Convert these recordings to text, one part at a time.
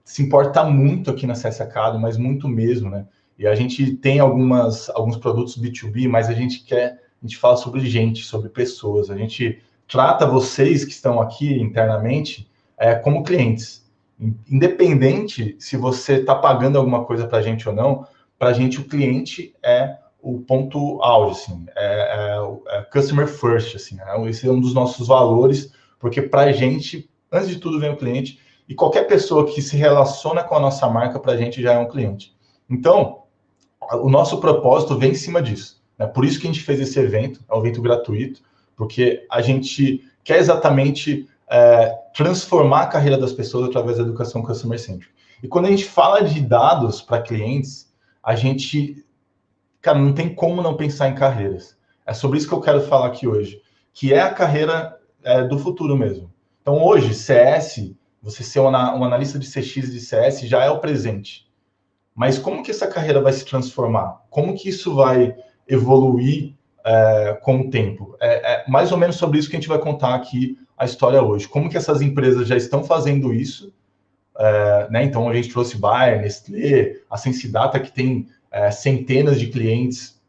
se importa muito aqui na CS Academy, mas muito mesmo, né? E a gente tem alguns produtos B2B, mas a gente fala sobre gente, sobre pessoas. A gente trata vocês que estão aqui internamente como clientes. Independente se você está pagando alguma coisa para a gente ou não, para a gente o cliente é o ponto auge, assim, customer first, assim, né? Esse é um dos nossos valores, porque para a gente, antes de tudo, vem o cliente, e qualquer pessoa que se relaciona com a nossa marca, para a gente já é um cliente. Então, o nosso propósito vem em cima disso, né? Por isso que a gente fez esse evento, é um evento gratuito, porque a gente quer exatamente transformar a carreira das pessoas através da educação customer-centric. E quando a gente fala de dados para clientes, a gente, cara, não tem como não pensar em carreiras. É sobre isso que eu quero falar aqui hoje, que é a carreira do futuro mesmo. Então, hoje, CS, você ser um analista de CX e de CS já é o presente. Mas como que essa carreira vai se transformar? Como que isso vai evoluir com o tempo? Mais ou menos sobre isso que a gente vai contar aqui a história hoje. Como que essas empresas já estão fazendo isso? Né? Então, a gente trouxe Bayer, Nestlé, a Sensidata, que tem centenas de clientes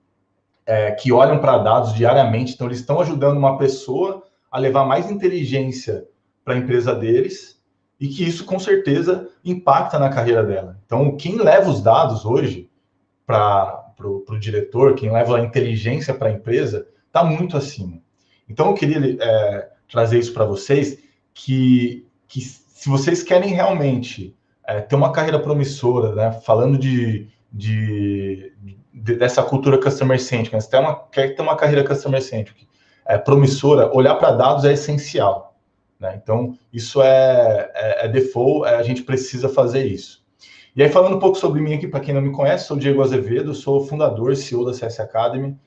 que olham para dados diariamente. Então, eles estão ajudando uma pessoa a levar mais inteligência para a empresa deles, e que isso, com certeza, impacta na carreira dela. Então, quem leva os dados hoje para o diretor, quem leva a inteligência para a empresa, está muito acima. Então, eu queria trazer isso para vocês, que se vocês querem realmente ter uma carreira promissora, né, falando dessa cultura customer-centric, né, você quer ter uma carreira customer-centric promissora, olhar para dados é essencial. Né? Então, isso é default, a gente precisa fazer isso. E aí, falando um pouco sobre mim aqui, para quem não me conhece, sou o Diego Azevedo, sou fundador, CEO da CS Academy,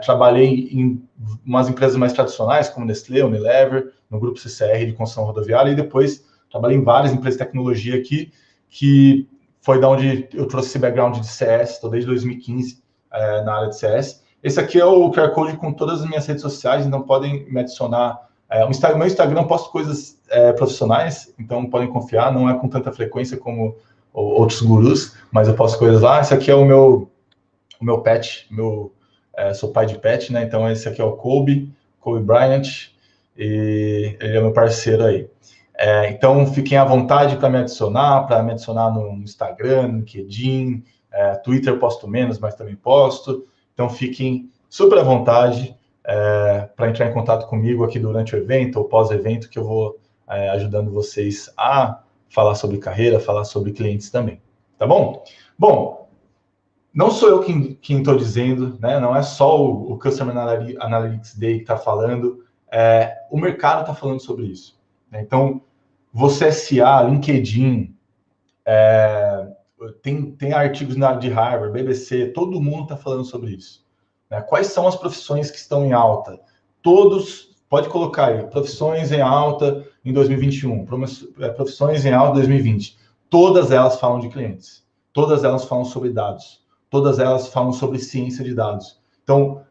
trabalhei em umas empresas mais tradicionais, como Nestlé, Unilever, no grupo CCR de construção rodoviária, e depois trabalhei em várias empresas de tecnologia aqui, que foi da onde eu trouxe esse background de CS, estou desde 2015 na área de CS. Esse aqui é o QR Code com todas as minhas redes sociais, então podem me adicionar. Meu Instagram eu posto coisas profissionais, então podem confiar, não é com tanta frequência como outros gurus, mas eu posto coisas lá. Esse aqui é o meu pet, sou pai de pet, né? Então esse aqui é o Kobe Bryant, e ele é meu parceiro aí. Então fiquem à vontade para me adicionar no Instagram, no LinkedIn, Twitter eu posto menos, mas também posto. Então fiquem super à vontade para entrar em contato comigo aqui durante o evento ou pós-evento, que eu vou ajudando vocês a falar sobre carreira, falar sobre clientes também, tá bom? Bom, não sou eu quem estou dizendo, né? Não é só o Customer Analytics Day que está falando, o mercado está falando sobre isso. Né? Então, você SA, LinkedIn, tem artigos de Harvard, BBC, todo mundo está falando sobre isso. Né? Quais são as profissões que estão em alta? Pode colocar aí, profissões em alta em 2021, profissões em alta em 2020. Todas elas falam de clientes, todas elas falam sobre dados, todas elas falam sobre ciência de dados. Então,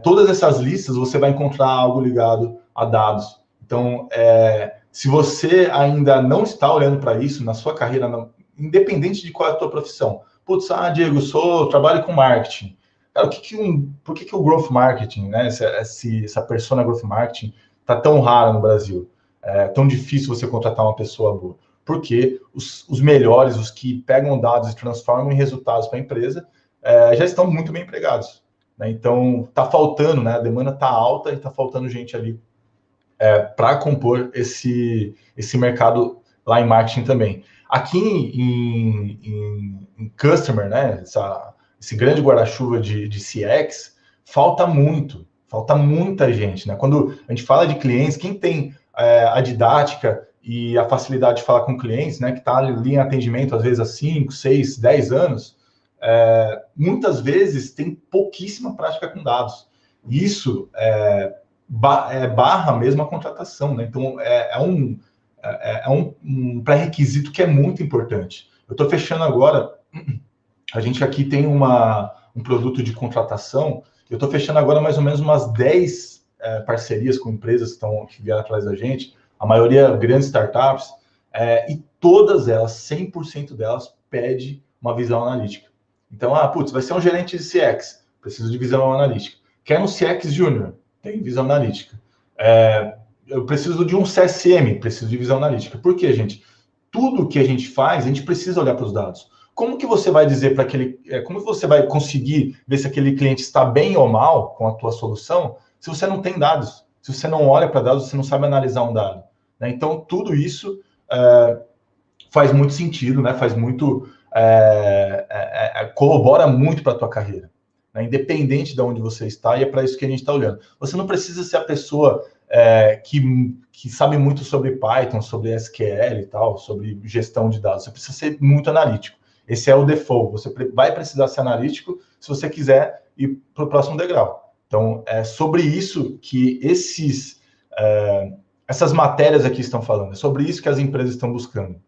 todas essas listas você vai encontrar algo ligado a dados. Então, se você ainda não está olhando para isso na sua carreira, independente de qual é a tua profissão, Diego, trabalho com marketing. Cara, por que o growth marketing, né? Essa persona growth marketing está tão rara no Brasil? É tão difícil você contratar uma pessoa boa. Porque os melhores, os que pegam dados e transformam em resultados para a empresa, já estão muito bem empregados. Né? Então, está faltando, né? A demanda está alta e está faltando gente ali para compor esse mercado lá em marketing também. Aqui em Customer, né? Esse grande guarda-chuva de CX, falta muita gente, né? Quando a gente fala de clientes, quem tem a didática e a facilidade de falar com clientes, né, que está ali em atendimento, às vezes há 5, 6, 10 anos, muitas vezes tem pouquíssima prática com dados. Isso barra mesmo a contratação, né? Então, um pré-requisito que é muito importante. Eu estou fechando agora. A gente aqui tem um produto de contratação. Eu estou fechando agora mais ou menos umas 10 parcerias com empresas que vieram atrás da gente, a maioria grandes startups, e todas elas, 100% delas, pede uma visão analítica. Então, vai ser um gerente de CX, preciso de visão analítica. Quer um CX Júnior, tem visão analítica. Eu preciso de um CSM, preciso de visão analítica. Por quê, gente? Tudo que a gente faz, a gente precisa olhar para os dados. Como que você vai dizer para aquele... como que você vai conseguir ver se aquele cliente está bem ou mal com a tua solução, se você não tem dados? Se você não olha para dados, você não sabe analisar um dado. Né? Então, tudo isso faz muito sentido, né? Faz muito... corrobora muito para a tua carreira. Né? Independente de onde você está, e é para isso que a gente está olhando. Você não precisa ser a pessoa que sabe muito sobre Python, sobre SQL e tal, sobre gestão de dados. Você precisa ser muito analítico. Esse é o default. Você vai precisar ser analítico se você quiser ir para o próximo degrau. Então, é sobre isso que essas matérias aqui estão falando. É sobre isso que as empresas estão buscando.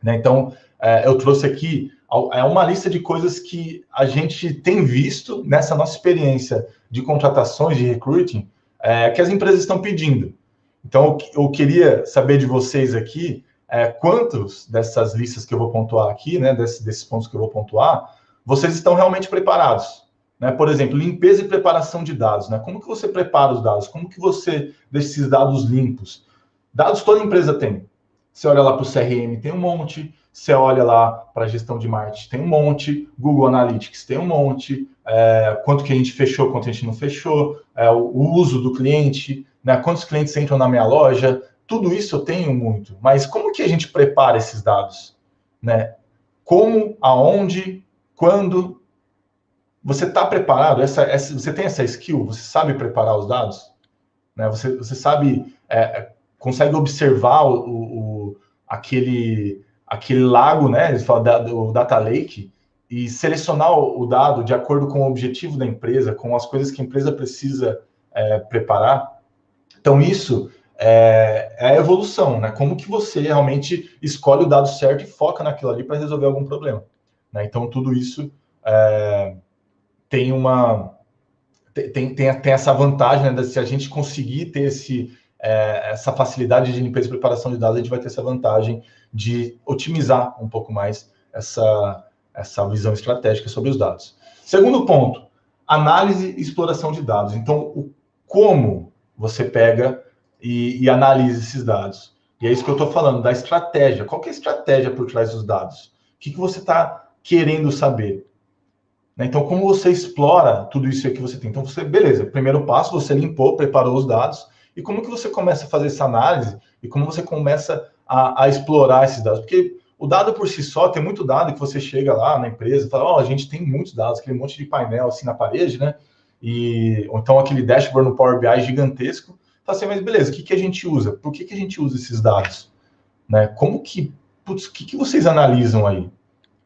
Né? Então, eu trouxe aqui uma lista de coisas que a gente tem visto nessa nossa experiência de contratações, de recruiting, que as empresas estão pedindo. Então, eu queria saber de vocês aqui quantos dessas listas que eu vou pontuar aqui, né, desses pontos que eu vou pontuar, vocês estão realmente preparados. Né? Por exemplo, limpeza e preparação de dados. Né? Como que você prepara os dados? Como que você deixa esses dados limpos? Dados toda empresa tem. Você olha lá para o CRM, tem um monte. Você olha lá para a gestão de marketing, tem um monte. Google Analytics tem um monte. Quanto que a gente fechou, quanto a gente não fechou. O uso do cliente. Né? Quantos clientes entram na minha loja. Tudo isso eu tenho muito. Mas como que a gente prepara esses dados? Né? Como, aonde, quando... Você está preparado? Você tem essa skill? Você sabe preparar os dados? Né? Você sabe, consegue observar aquele lago, né? Eles falam o data lake, e selecionar o dado de acordo com o objetivo da empresa, com as coisas que a empresa precisa preparar. Então, isso é a evolução, né? Como que você realmente escolhe o dado certo e foca naquilo ali para resolver algum problema. Né? Então, tudo isso... tem essa vantagem, né, se a gente conseguir ter essa facilidade de limpeza e preparação de dados, a gente vai ter essa vantagem de otimizar um pouco mais essa visão estratégica sobre os dados. Segundo ponto, análise e exploração de dados. Então, como você pega e analisa esses dados. E é isso que eu estou falando, da estratégia. Qual que é a estratégia por trás dos dados? O que você está querendo saber? Então, como você explora tudo isso que você tem? Então, beleza, primeiro passo, você limpou, preparou os dados, e como que você começa a fazer essa análise, e como você começa a explorar esses dados? Porque o dado por si só, tem muito dado que você chega lá na empresa e fala, a gente tem muitos dados, aquele monte de painel assim na parede, né? Ou então aquele dashboard no Power BI gigantesco. Fala assim, mas beleza, o que a gente usa? Por que a gente usa esses dados? Né? O que vocês analisam aí?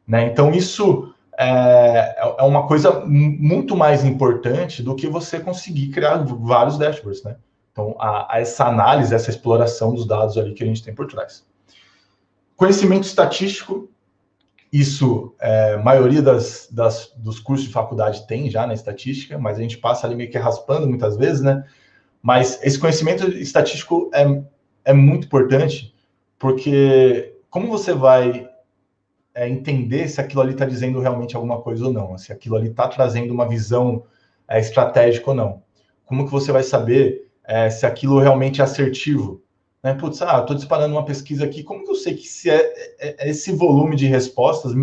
Né? Então, isso... é uma coisa muito mais importante do que você conseguir criar vários dashboards, né? Então, essa análise, essa exploração dos dados ali que a gente tem por trás. Conhecimento estatístico, isso a maioria dos cursos de faculdade tem já na estatística, mas a gente passa ali meio que raspando muitas vezes, né? Mas esse conhecimento estatístico é muito importante, porque como você vai entender se aquilo ali está dizendo realmente alguma coisa ou não, se aquilo ali está trazendo uma visão estratégica ou não. Como que você vai saber se aquilo realmente é assertivo? Né? Putz, estou disparando uma pesquisa aqui, como que eu sei que se esse volume de respostas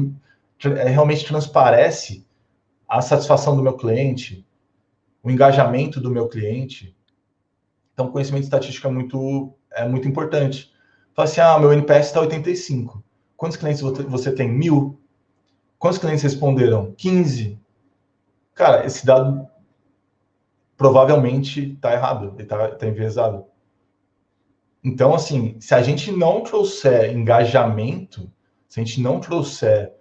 realmente transparece a satisfação do meu cliente, o engajamento do meu cliente? Então, conhecimento estatístico é muito importante. Fala assim, meu NPS está 85. Quantos clientes você tem? 1.000. Quantos clientes responderam? 15. Cara, esse dado provavelmente está errado, ele está enviesado. Então, assim, se a gente não trouxer engajamento, se a gente não trouxer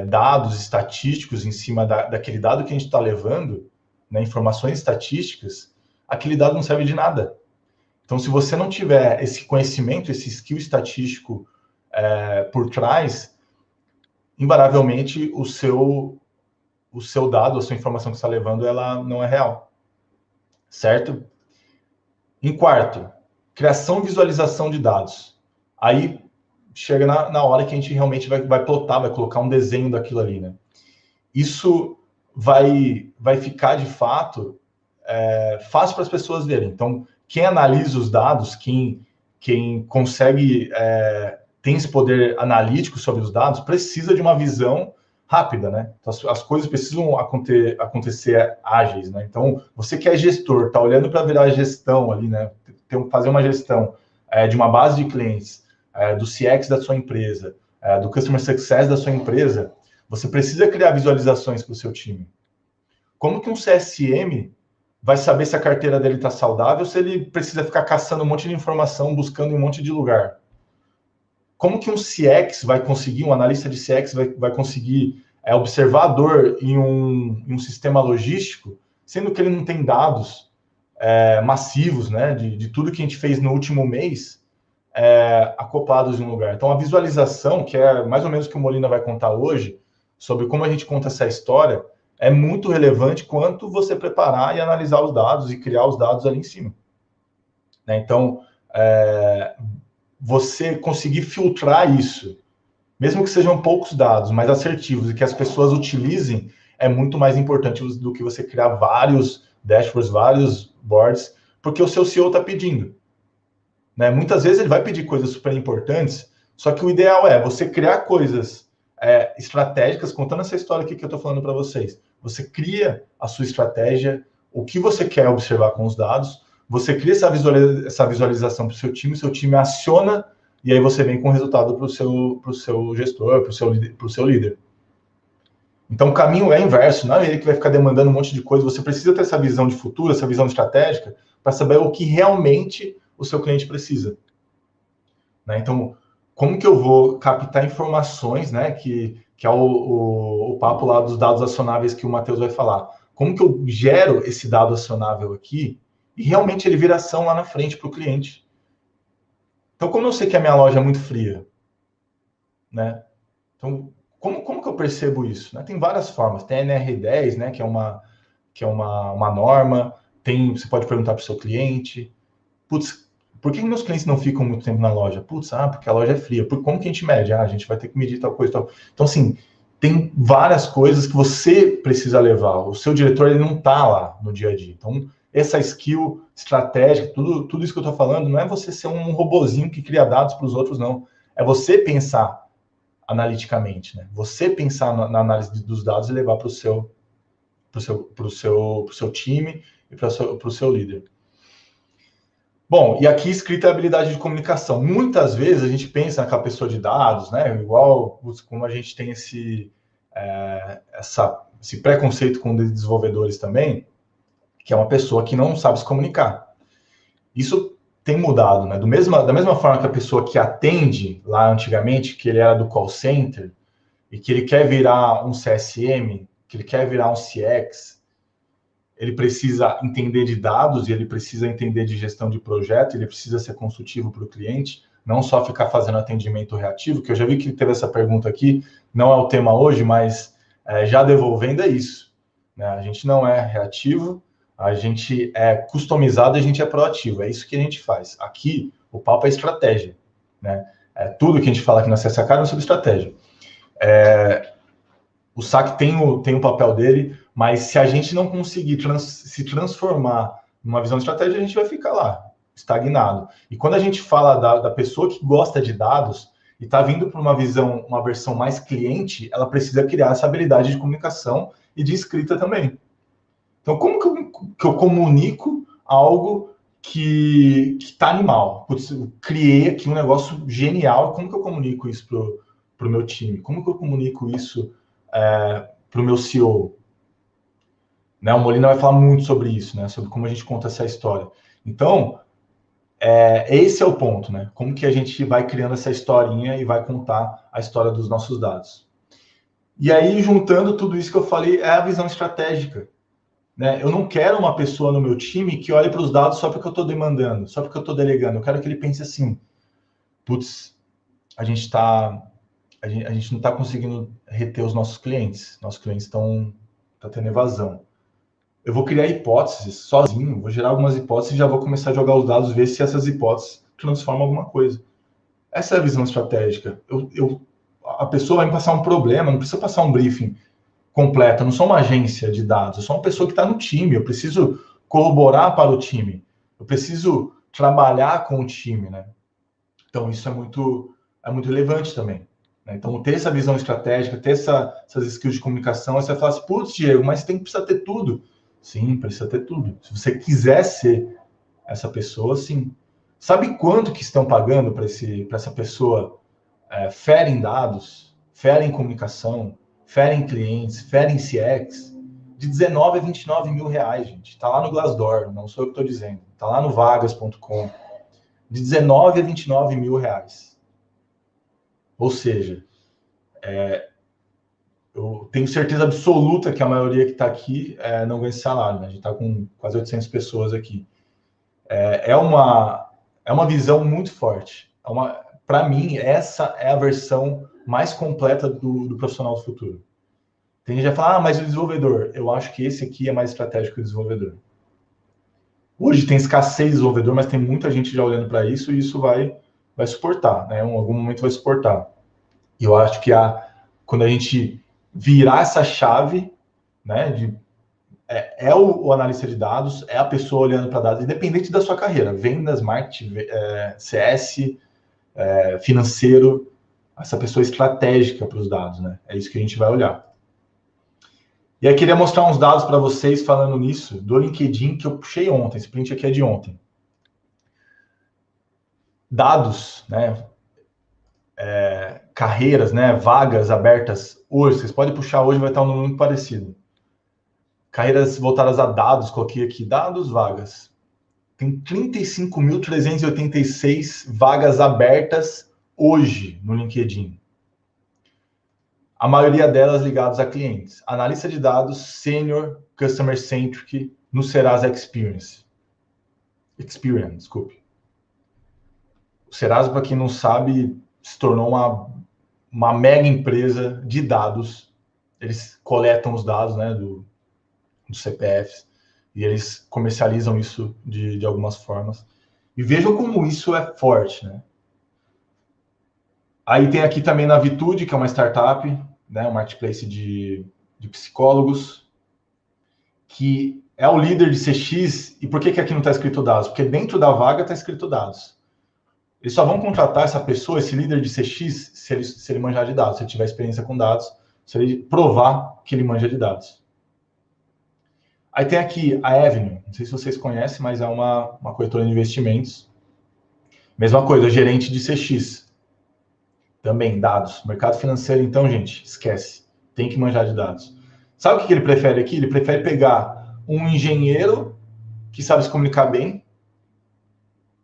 dados estatísticos em cima daquele dado que a gente está levando, né, informações estatísticas, aquele dado não serve de nada. Então, se você não tiver esse conhecimento, esse skill estatístico por trás, invariavelmente o seu dado, a sua informação que você está levando, ela não é real. Certo? Em quarto, criação e visualização de dados. Aí, chega na hora que a gente realmente vai plotar, vai colocar um desenho daquilo ali, né? Isso vai ficar, de fato, fácil para as pessoas verem. Então, quem analisa os dados, quem consegue tem esse poder analítico sobre os dados, precisa de uma visão rápida, né? Então, as coisas precisam acontecer ágeis, né? Então, você que é gestor, está olhando para virar gestão ali, né? Fazer uma gestão de uma base de clientes, do CX da sua empresa, do Customer Success da sua empresa, você precisa criar visualizações para o seu time. Como que um CSM vai saber se a carteira dele está saudável, se ele precisa ficar caçando um monte de informação, buscando em um monte de lugar? Como que um CX vai conseguir, um analista de CX vai conseguir observar a dor em um sistema logístico, sendo que ele não tem dados massivos, né, de tudo que a gente fez no último mês, acoplados em um lugar? Então, a visualização, que é mais ou menos o que o Molina vai contar hoje, sobre como a gente conta essa história, é muito relevante quanto você preparar e analisar os dados e criar os dados ali em cima, né? Então, você conseguir filtrar isso, mesmo que sejam poucos dados, mas assertivos, e que as pessoas utilizem, é muito mais importante do que você criar vários dashboards, vários boards, porque o seu CEO está pedindo, né? Muitas vezes ele vai pedir coisas super importantes, só que o ideal é você criar coisas estratégicas, contando essa história aqui que eu estou falando para vocês. Você cria a sua estratégia, o que você quer observar com os dados, você cria essa visualização para o seu time aciona, e aí você vem com o resultado para o seu gestor, para o seu líder. Então, o caminho é inverso, não é ele que vai ficar demandando um monte de coisa, você precisa ter essa visão de futuro, essa visão estratégica, para saber o que realmente o seu cliente precisa, né? Então, como que eu vou captar informações, né, que é o papo lá dos dados acionáveis que o Matheus vai falar. Como que eu gero esse dado acionável aqui e realmente ele vira ação lá na frente para o cliente? Então, como eu sei que a minha loja é muito fria, né? Então, como que eu percebo isso? Né? Tem várias formas. Tem a NR10, né, que é uma norma. Você pode perguntar para o seu cliente. Putz, por que meus clientes não ficam muito tempo na loja? Putz, porque a loja é fria. Como que a gente mede? A gente vai ter que medir tal coisa e tal. Então, assim, tem várias coisas que você precisa levar. O seu diretor, ele não está lá no dia a dia. Então, essa skill estratégica, tudo isso que eu estou falando, não é você ser um robozinho que cria dados para os outros, não. É você pensar analiticamente, né? Você pensar na análise dos dados e levar para o seu time e para o seu líder. Bom, e aqui escrita a habilidade de comunicação. Muitas vezes a gente pensa naquela pessoa de dados, né? Igual como a gente tem esse preconceito com desenvolvedores também, que é uma pessoa que não sabe se comunicar. Isso tem mudado, né? Da mesma forma que a pessoa que atende lá antigamente, que ele era do call center, e que ele quer virar um CSM, que ele quer virar um CX, ele precisa entender de dados e ele precisa entender de gestão de projeto, ele precisa ser consultivo para o cliente, não só ficar fazendo atendimento reativo, que eu já vi que teve essa pergunta aqui, não é o tema hoje, mas já devolvendo é isso, né? A gente não é reativo, a gente é customizado, a gente é proativo, é isso que a gente faz. Aqui, o papo é estratégia, né? Tudo que a gente fala aqui na CSA Academy é sobre estratégia. O SAC tem o papel dele, mas se a gente não conseguir se transformar numa visão de estratégia, a gente vai ficar lá, estagnado. E quando a gente fala da pessoa que gosta de dados e está vindo para uma versão mais cliente, ela precisa criar essa habilidade de comunicação e de escrita também. Então, como que eu comunico algo que está animal? Putz, eu criei aqui um negócio genial, como que eu comunico isso para o meu time? Como que eu comunico isso para o meu CEO? Né, o Molina vai falar muito sobre isso, né, sobre como a gente conta essa história. Então, esse é o ponto, né? Como que a gente vai criando essa historinha e vai contar a história dos nossos dados. E aí, juntando tudo isso que eu falei, é a visão estratégica, né? Eu não quero uma pessoa no meu time que olhe para os dados só porque eu estou demandando, só porque eu estou delegando. Eu quero que ele pense assim, putz, a gente não está conseguindo reter os nossos clientes estão tendo evasão. Eu vou criar hipóteses sozinho, vou gerar algumas hipóteses e já vou começar a jogar os dados, ver se essas hipóteses transformam alguma coisa. Essa é a visão estratégica. A pessoa vai me passar um problema, não precisa passar um briefing completo. Eu não sou uma agência de dados, eu sou uma pessoa que está no time. Eu preciso corroborar para o time. Eu preciso trabalhar com o time, né? Então, isso é muito relevante também. Né? Então, ter essa visão estratégica, ter essas skills de comunicação, aí você fala assim, putz, Diego, mas precisa ter tudo. Sim, precisa ter tudo. Se você quiser ser essa pessoa, sim. Sabe quanto que estão pagando para essa pessoa fera em dados, fera em comunicação, fera em clientes, fera em CX? De 19 a 29 mil reais, gente. Está lá no Glassdoor, não sou eu que estou dizendo. Está lá no vagas.com. De 19 a 29 mil reais. Ou seja, eu tenho certeza absoluta que a maioria que está aqui não ganha esse salário. Né? A gente está com quase 800 pessoas aqui. É uma visão muito forte. Para mim, essa é a versão mais completa do profissional do futuro. Tem gente que vai falar, mas o desenvolvedor, eu acho que esse aqui é mais estratégico que o desenvolvedor. Hoje tem escassez de desenvolvedor, mas tem muita gente já olhando para isso e isso vai suportar, né? Em algum momento vai suportar. E eu acho que quando a gente virar essa chave, né, o analista de dados, é a pessoa olhando para dados, independente da sua carreira, vendas, marketing, CS, financeiro, essa pessoa estratégica para os dados, né? É isso que a gente vai olhar. E aí queria mostrar uns dados para vocês falando nisso, do LinkedIn que eu puxei ontem, esse print aqui é de ontem. Dados, né? Carreiras, né? Vagas abertas hoje, vocês podem puxar hoje, vai estar um número muito parecido. Carreiras voltadas a dados, coloquei aqui, dados, vagas. Tem 35.386 vagas abertas hoje no LinkedIn. A maioria delas ligadas a clientes. Analista de dados, Senior, Customer Centric, no Serasa Experience. Desculpe. O Serasa, para quem não sabe, se tornou uma mega empresa de dados. Eles coletam os dados, né, dos CPFs e eles comercializam isso de algumas formas. E vejam como isso é forte, né? Aí tem aqui também na Vitude, que é uma startup, né, um marketplace de psicólogos, que é o líder de CX. E por que aqui não está escrito dados? Porque dentro da vaga está escrito dados. Eles só vão contratar essa pessoa, esse líder de CX, se ele manjar de dados, se ele tiver experiência com dados, se ele provar que ele manja de dados. Aí tem aqui a Avenue, não sei se vocês conhecem, mas é uma corretora de investimentos. Mesma coisa, gerente de CX. Também, dados. Mercado financeiro, então, gente, esquece. Tem que manjar de dados. Sabe o que ele prefere aqui? Ele prefere pegar um engenheiro que sabe se comunicar bem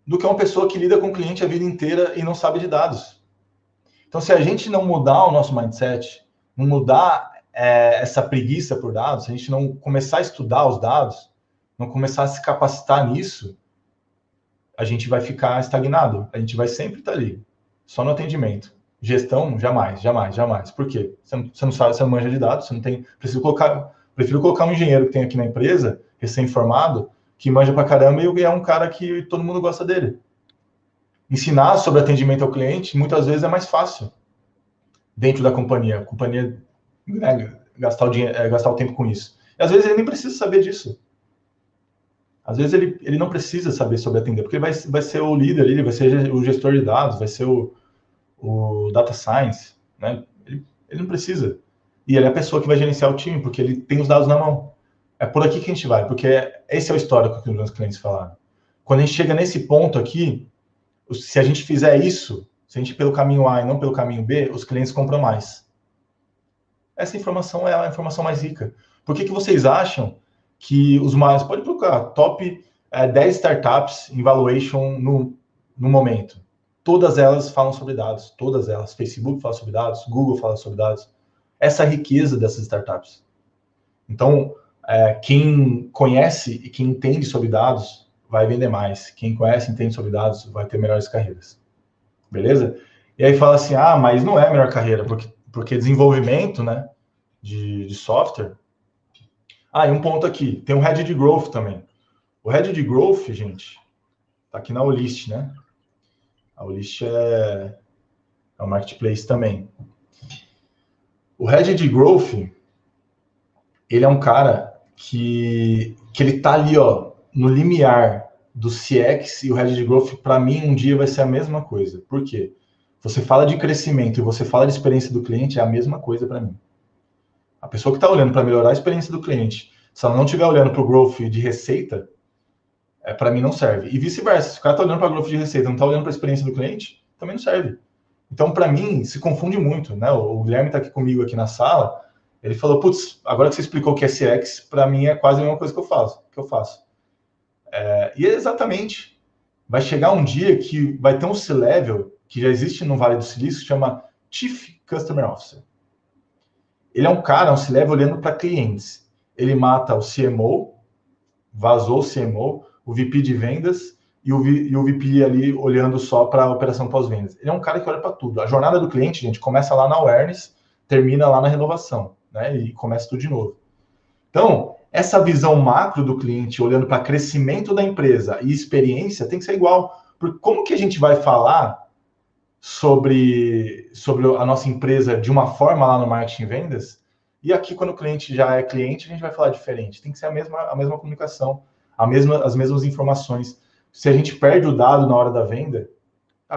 do que uma pessoa que lida com o cliente a vida inteira e não sabe de dados. Então, se a gente não mudar o nosso mindset, não mudar essa preguiça por dados, se a gente não começar a estudar os dados, não começar a se capacitar nisso, a gente vai ficar estagnado. A gente vai sempre estar ali, só no atendimento. Gestão, jamais, jamais, jamais. Por quê? Você não sabe, você não manja de dados, você não tem... Prefiro colocar um engenheiro que tem aqui na empresa, recém-formado, que manja pra caramba e é um cara que todo mundo gosta dele. Ensinar sobre atendimento ao cliente, muitas vezes é mais fácil dentro da companhia. A companhia, né, gastar o tempo com isso. E às vezes ele nem precisa saber disso. Às vezes ele não precisa saber sobre atender, porque ele vai ser o líder, ele vai ser o gestor de dados, vai ser o data science, né? Ele não precisa. E ele é a pessoa que vai gerenciar o time, porque ele tem os dados na mão. É por aqui que a gente vai, porque esse é o histórico que os meus clientes falaram. Quando a gente chega nesse ponto aqui, se a gente fizer isso, se a gente ir pelo caminho A e não pelo caminho B, os clientes compram mais. Essa informação é a informação mais rica. Por que vocês acham que os mais... Pode procurar, top 10 startups em valuation no momento. Todas elas falam sobre dados, todas elas. Facebook fala sobre dados, Google fala sobre dados. Essa é a riqueza dessas startups. Então, quem conhece e quem entende sobre dados vai vender mais. Quem conhece e entende sobre dados vai ter melhores carreiras. Beleza? E aí fala assim, mas não é a melhor carreira, porque desenvolvimento, né, de software... e um ponto aqui, tem um Head de Growth também. O Head de Growth, gente, tá aqui na Olist, né? A Olist É um marketplace também. O Head de Growth, ele é um cara que ele tá ali, ó, no limiar do CX e o Head de Growth, para mim, um dia vai ser a mesma coisa. Por quê? Você fala de crescimento e você fala de experiência do cliente, é a mesma coisa para mim. A pessoa que está olhando para melhorar a experiência do cliente, se ela não estiver olhando para o growth de receita, para mim não serve. E vice-versa, se o cara está olhando para growth de receita e não está olhando para a experiência do cliente, também não serve. Então, para mim, se confunde muito, né? O Guilherme está aqui comigo aqui na sala, ele falou, putz, agora que você explicou o que é CX, para mim é quase a mesma coisa que eu faço. E é exatamente. Vai chegar um dia que vai ter um C-Level, que já existe no Vale do Silício, que chama Chief Customer Officer. Ele é um cara, um C-Level olhando para clientes. Ele mata o CMO, vazou o CMO, o VP de vendas e o VP ali olhando só para a operação pós-vendas. Ele é um cara que olha para tudo. A jornada do cliente, gente, começa lá na awareness, termina lá na renovação, né? E começa tudo de novo. Então, essa visão macro do cliente, olhando para crescimento da empresa e experiência, tem que ser igual. Porque como que a gente vai falar sobre a nossa empresa de uma forma lá no marketing e vendas, e aqui quando o cliente já é cliente, a gente vai falar diferente. Tem que ser a mesma comunicação, as mesmas informações. Se a gente perde o dado na hora da venda,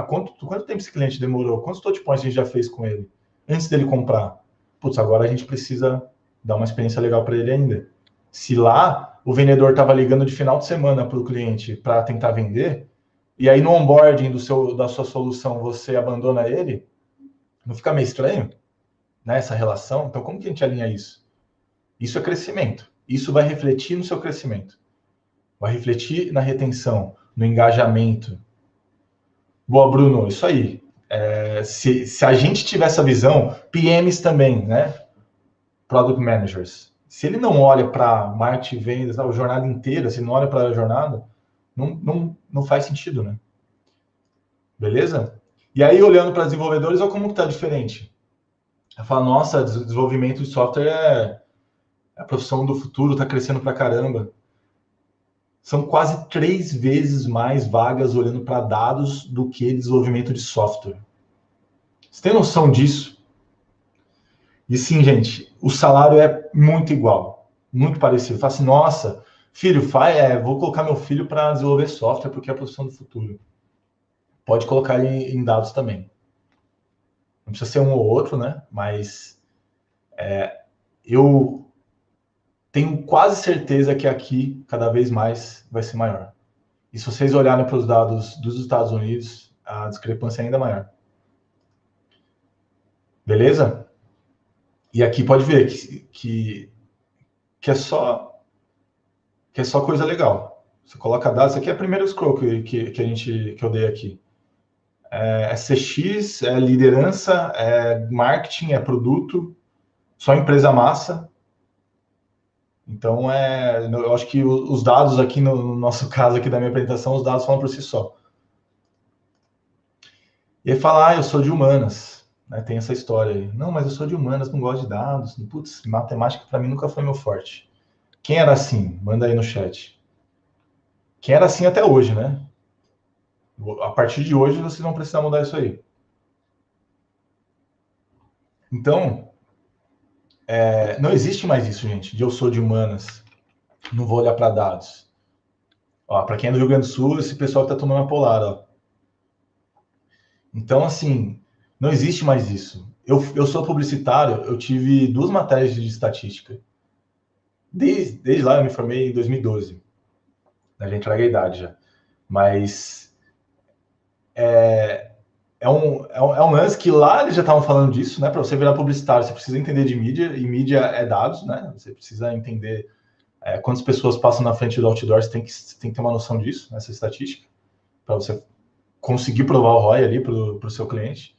quanto tempo esse cliente demorou? Quantos touch points a gente já fez com ele? Antes dele comprar. Putz, agora a gente precisa dar uma experiência legal para ele ainda. Se lá o vendedor estava ligando de final de semana para o cliente para tentar vender, e aí no onboarding da sua solução você abandona ele, não fica meio estranho, né, essa relação? Então como que a gente alinha isso? Isso é crescimento. Isso vai refletir no seu crescimento. Vai refletir na retenção, no engajamento. Boa, Bruno, isso aí. Se a gente tiver essa visão, PMs também, né? Product Managers. Se ele não olha para marketing e vendas, a jornada inteira, se ele não olha para a jornada, não faz sentido, né? Beleza? E aí, olhando para desenvolvedores, olha como está diferente. Eu falo, nossa, desenvolvimento de software é a profissão do futuro, está crescendo para caramba. São quase 3 vezes mais vagas olhando para dados do que desenvolvimento de software. Você tem noção disso? E sim, gente, o salário é muito igual, muito parecido. Fala assim, nossa, filho, vou colocar meu filho para desenvolver software porque é a profissão do futuro. Pode colocar em dados também. Não precisa ser um ou outro, né? Mas eu tenho quase certeza que aqui, cada vez mais, vai ser maior. E se vocês olharem para os dados dos Estados Unidos, a discrepância é ainda maior. Beleza? E aqui pode ver que é só coisa legal. Você coloca dados, isso aqui é a primeira scroll que eu dei aqui. É CX, é liderança, é marketing, é produto, só empresa massa. Então, eu acho que os dados aqui, no nosso caso aqui da minha apresentação, os dados falam por si só. E aí fala, eu sou de humanas, né? Tem essa história aí. Não, mas eu sou de humanas, não gosto de dados. Putz, matemática para mim nunca foi meu forte. Quem era assim? Manda aí no chat. Quem era assim até hoje, né? A partir de hoje, vocês vão precisar mudar isso aí. Então, não existe mais isso, gente, de eu sou de humanas, não vou olhar para dados. Para quem é do Rio Grande do Sul, esse pessoal que está tomando a polar, ó. Então, assim, não existe mais isso. Eu sou publicitário, eu tive 2 matérias de estatística. Desde lá eu me formei em 2012. A gente entrega a idade já. Mas é um lance que lá eles já estavam falando disso, né? Para você virar publicitário, você precisa entender de mídia, e mídia é dados, né? Você precisa entender quantas pessoas passam na frente do outdoor, você tem que ter uma noção disso, nessa estatística, para você conseguir provar o ROI ali para o seu cliente.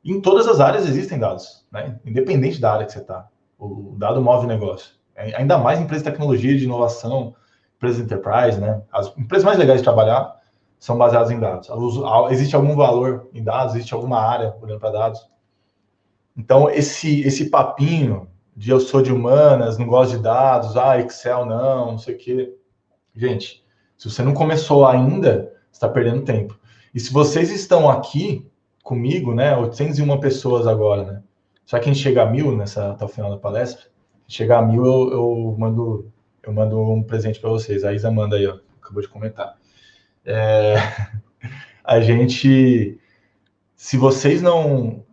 Em todas as áreas existem dados, né? Independente da área que você está. O dado move o negócio. Ainda mais empresas de tecnologia, de inovação, empresas enterprise, né? As empresas mais legais de trabalhar são baseadas em dados. Existe algum valor em dados, existe alguma área olhando para dados. Então, esse papinho de eu sou de humanas, não gosto de dados, Excel não sei o quê. Gente, se você não começou ainda, você está perdendo tempo. E se vocês estão aqui, comigo, né? 801 pessoas agora, né? Só que a gente chega a 1000 até o final da palestra. Chegar a 1000, eu mando um presente para vocês. A Isa manda aí, ó, acabou de comentar. A gente, se vocês não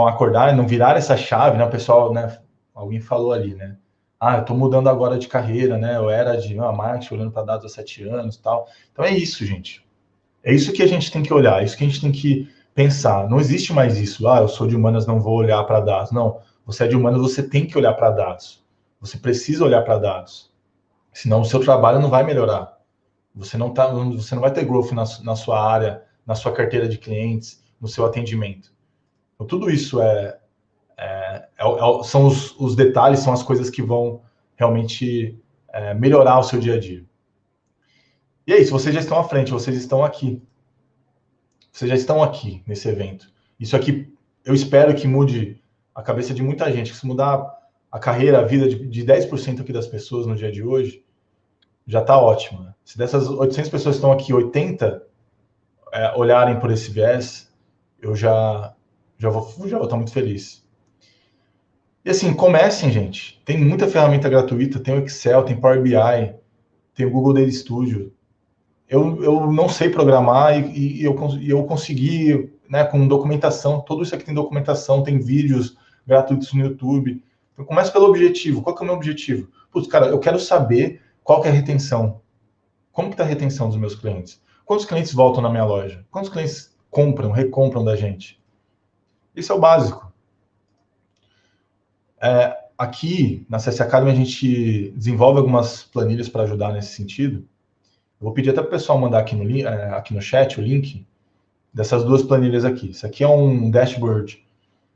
acordarem, não virarem essa chave, né? O pessoal, né? Alguém falou ali, né? Eu tô mudando agora de carreira, né? Eu era de marketing, olhando para dados há 7 anos e tal. Então é isso, gente. É isso que a gente tem que olhar, é isso que a gente tem que pensar. Não existe mais isso. Eu sou de humanas, não vou olhar para dados. Não. Você é de humanas, você tem que olhar para dados. Você precisa olhar para dados. Senão o seu trabalho não vai melhorar. Você não vai ter growth na sua área, na sua carteira de clientes, no seu atendimento. Então, tudo isso são os detalhes, são as coisas que vão realmente melhorar o seu dia a dia. E é isso, vocês já estão à frente, vocês estão aqui. Vocês já estão aqui nesse evento. Isso aqui, eu espero que mude a cabeça de muita gente, que se mudar a carreira, a vida de 10% aqui das pessoas no dia de hoje, já está ótimo. Né? Se dessas 800 pessoas que estão aqui, 80 olharem por esse viés, eu já vou estar muito feliz. E assim, comecem, gente. Tem muita ferramenta gratuita, tem o Excel, tem Power BI, tem o Google Data Studio. Eu não sei programar e eu consegui, né, com documentação, tudo isso aqui tem documentação, tem vídeos gratuitos no YouTube. Então, começa pelo objetivo. Qual que é o meu objetivo? Putz, cara, eu quero saber qual que é a retenção. Como que está a retenção dos meus clientes? Quantos clientes voltam na minha loja? Quantos clientes recompram da gente? Isso é o básico. Aqui, na CS Academy, a gente desenvolve algumas planilhas para ajudar nesse sentido. Eu vou pedir até para o pessoal mandar aqui no chat o link dessas duas planilhas aqui. Isso aqui é um dashboard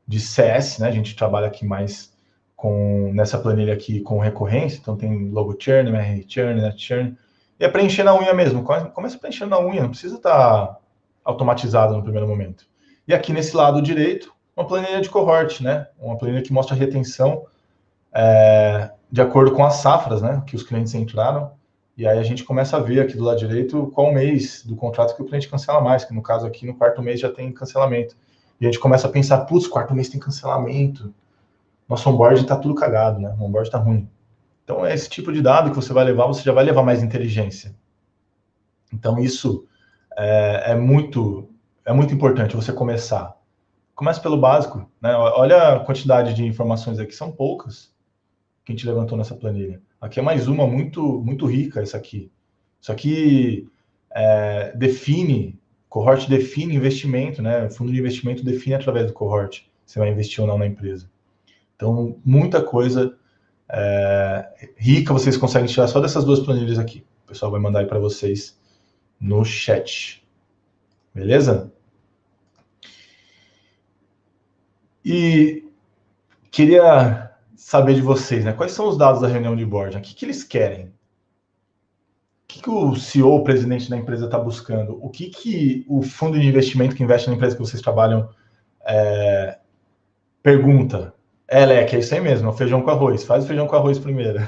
de CS, né? A gente trabalha aqui mais nessa planilha aqui com recorrência, então tem logo churn, MR churn, net churn, e é preencher na unha mesmo. Começa preenchendo na unha, não precisa estar automatizado no primeiro momento. E aqui nesse lado direito, uma planilha de cohort, né? Uma planilha que mostra a retenção de acordo com as safras, né? Que os clientes entraram. E aí a gente começa a ver aqui do lado direito qual mês do contrato que o cliente cancela mais, que no caso aqui no quarto mês já tem cancelamento. E a gente começa a pensar, putz, quarto mês tem cancelamento. Nosso onboard está tudo cagado, né? O onboard está ruim. Então é esse tipo de dado que você vai levar, você já vai levar mais inteligência. Então isso é muito importante você começar. Comece pelo básico, né? Olha a quantidade de informações aqui, são poucas que a gente levantou nessa planilha. Aqui é mais uma muito rica, essa aqui. Isso aqui cohort define investimento, né? O fundo de investimento define através do cohort se vai investir ou não na empresa. Então, muita coisa rica vocês conseguem tirar só dessas duas planilhas aqui. O pessoal vai mandar aí para vocês no chat. Beleza? E queria saber de vocês, né? Quais são os dados da reunião de board? O que eles querem? O que o CEO, o presidente da empresa está buscando? O que o fundo de investimento que investe na empresa que vocês trabalham pergunta? Leque, é isso aí mesmo, é o feijão com arroz. Faz o feijão com arroz primeiro.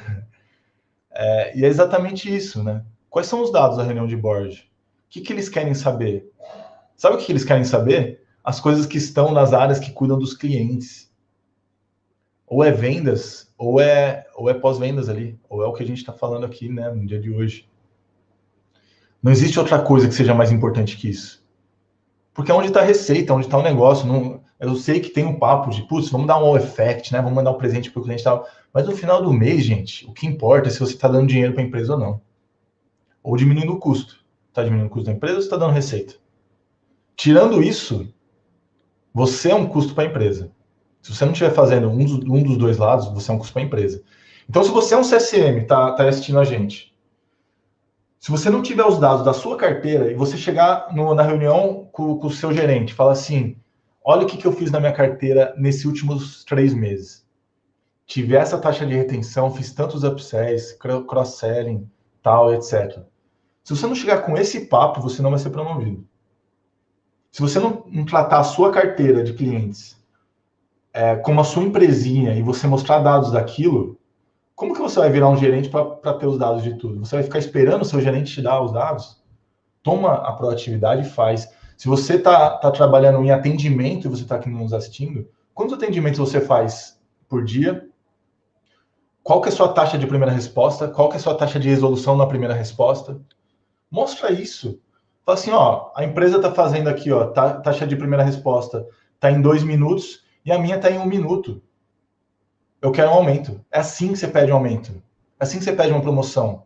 E é exatamente isso, né? Quais são os dados da reunião de board? O que eles querem saber? Sabe o que eles querem saber? As coisas que estão nas áreas que cuidam dos clientes. Ou é vendas, ou é pós-vendas ali, ou é o que a gente está falando aqui, né, no dia de hoje. Não existe outra coisa que seja mais importante que isso. Porque é onde está a receita, onde está o negócio. Eu sei que tem um papo de, putz, vamos dar um all effect, né, vamos mandar um presente para o cliente e tal. Mas no final do mês, gente, o que importa é se você está dando dinheiro para a empresa ou não. Ou diminuindo o custo. Está diminuindo o custo da empresa ou está dando receita? Tirando isso, você é um custo para a empresa. Se você não estiver fazendo um dos dois lados, você é um custo para a empresa. Então, se você é um CSM, tá assistindo a gente, se você não tiver os dados da sua carteira e você chegar na reunião com o seu gerente e falar assim, olha o que eu fiz na minha carteira nesses últimos 3 meses. Tive essa taxa de retenção, fiz tantos upsells, cross-selling, tal, etc. Se você não chegar com esse papo, você não vai ser promovido. Se você não tratar a sua carteira de clientes como a sua empresinha e você mostrar dados daquilo, como que você vai virar um gerente para ter os dados de tudo? Você vai ficar esperando o seu gerente te dar os dados? Toma a proatividade e faz. Se você está trabalhando em atendimento e você está aqui nos assistindo, quantos atendimentos você faz por dia? Qual que é a sua taxa de primeira resposta? Qual que é a sua taxa de resolução na primeira resposta? Mostra isso. Fala assim, ó, a empresa está fazendo aqui, ó, taxa de primeira resposta está em 2 minutos e a minha está em 1 minuto. Eu quero um aumento. É assim que você pede um aumento. É assim que você pede uma promoção.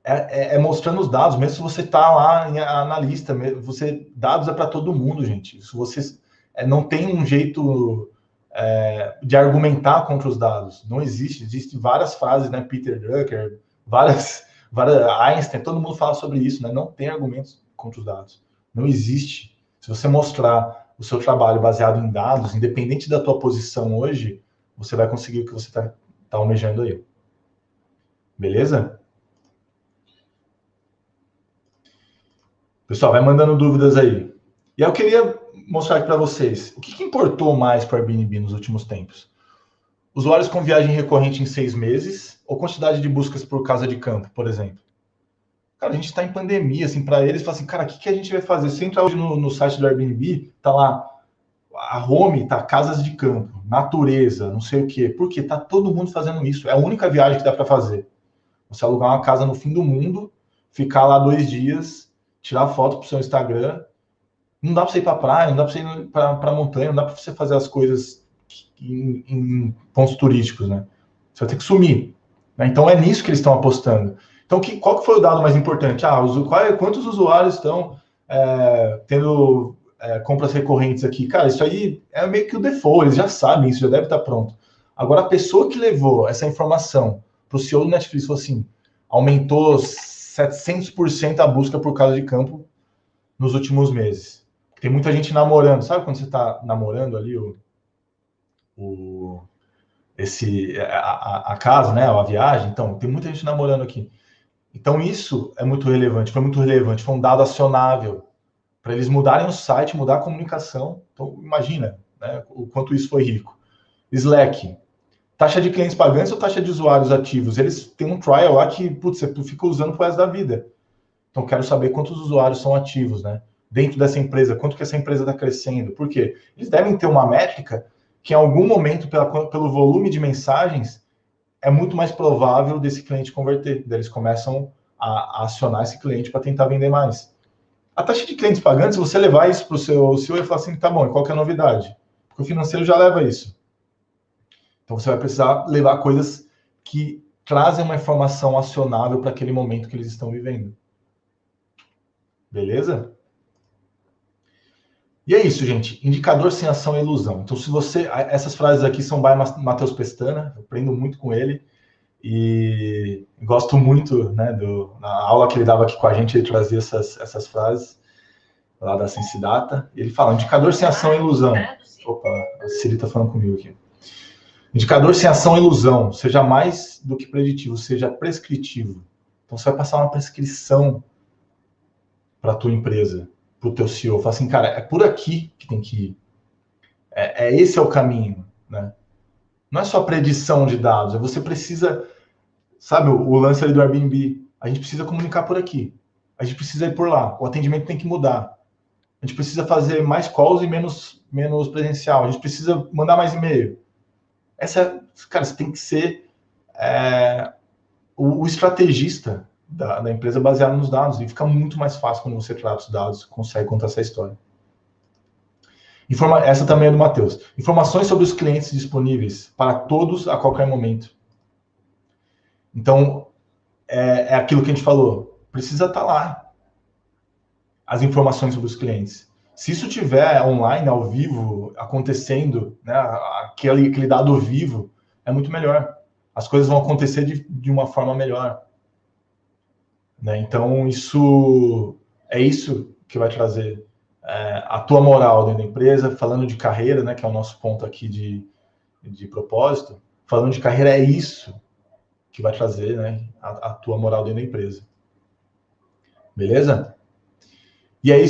É mostrando os dados, mesmo se você está lá na lista, dados é para todo mundo, gente. Se você não tem um jeito de argumentar contra os dados, não existe. Existem várias frases, né? Peter Drucker, várias Einstein, todo mundo fala sobre isso, né? Não tem argumentos contra os dados. Não existe. Se você mostrar o seu trabalho baseado em dados, independente da tua posição hoje, você vai conseguir o que você está almejando aí. Beleza? Pessoal, vai mandando dúvidas aí. E eu queria mostrar aqui para vocês o que importou mais para o Airbnb nos últimos tempos. Usuários com viagem recorrente em 6 meses ou quantidade de buscas por casa de campo, por exemplo. Cara, a gente está em pandemia, assim, para eles, fala assim, cara, o que a gente vai fazer? Você entra hoje no site do Airbnb, tá lá, a home tá casas de campo, natureza, não sei o quê. Por quê? Tá todo mundo fazendo isso. É a única viagem que dá para fazer. Você alugar uma casa no fim do mundo, ficar lá 2 dias, tirar foto pro seu Instagram. Não dá para você ir para praia, não dá para você ir para montanha, não dá para você fazer as coisas em pontos turísticos, né? Você vai ter que sumir. Né? Então é nisso que eles estão apostando. Então qual que foi o dado mais importante? Quantos usuários estão tendo compras recorrentes aqui? Cara, isso aí é meio que o default, eles já sabem, isso já deve estar pronto. Agora, a pessoa que levou essa informação para o CEO do Netflix falou assim, aumentou 700% a busca por casa de campo nos últimos meses. Tem muita gente namorando. Sabe quando você está namorando ali a casa, né? A viagem? Então, tem muita gente namorando aqui. Então, isso é muito relevante. Foi muito relevante. Foi um dado acionável para eles mudarem o site, mudar a comunicação. Então, imagina, né, o quanto isso foi rico. Slack. Taxa de clientes pagantes ou taxa de usuários ativos? Eles têm um trial lá que, putz, você fica usando pro resto da vida. Então, quero saber quantos usuários são ativos, né? Dentro dessa empresa, quanto que essa empresa está crescendo. Por quê? Eles devem ter uma métrica que, em algum momento, pelo volume de mensagens, é muito mais provável desse cliente converter. Daí eles começam a acionar esse cliente para tentar vender mais. A taxa de clientes pagantes, se você levar isso para o seu CEO e falar assim, tá bom, e qual que é a novidade? Porque o financeiro já leva isso. Então, você vai precisar levar coisas que trazem uma informação acionável para aquele momento que eles estão vivendo. Beleza? E é isso, gente. Indicador sem ação é ilusão. Então, se você... Essas frases aqui são by Matheus Pestana. Eu aprendo muito com ele. E gosto muito, né, na aula que ele dava aqui com a gente, ele trazia essas frases lá da Sensidata. Ele fala, indicador sem ação é ilusão. Opa, a Siri está falando comigo aqui. Indicador sem ação é ilusão. Seja mais do que preditivo, seja prescritivo. Então, você vai passar uma prescrição para a tua empresa, para o teu CEO. Fala assim, cara, é por aqui que tem que ir. Esse é o caminho, né? Não é só predição de dados, você precisa, sabe, o lance ali do Airbnb, a gente precisa comunicar por aqui, a gente precisa ir por lá, o atendimento tem que mudar, a gente precisa fazer mais calls e menos presencial, a gente precisa mandar mais e-mail. Cara, você tem que ser o estrategista da empresa baseado nos dados, e fica muito mais fácil quando você trata os dados, consegue contar essa história. Essa também é do Matheus. Informações sobre os clientes disponíveis para todos a qualquer momento. Então, é aquilo que a gente falou. Precisa estar lá. As informações sobre os clientes. Se isso tiver online, ao vivo, acontecendo, né, aquele dado vivo, é muito melhor. As coisas vão acontecer de uma forma melhor. Né? Então, isso que vai trazer a tua moral dentro da empresa, falando de carreira, né, que é o nosso ponto aqui de propósito, falando de carreira, é isso que vai trazer, né, a tua moral dentro da empresa. Beleza? E é isso.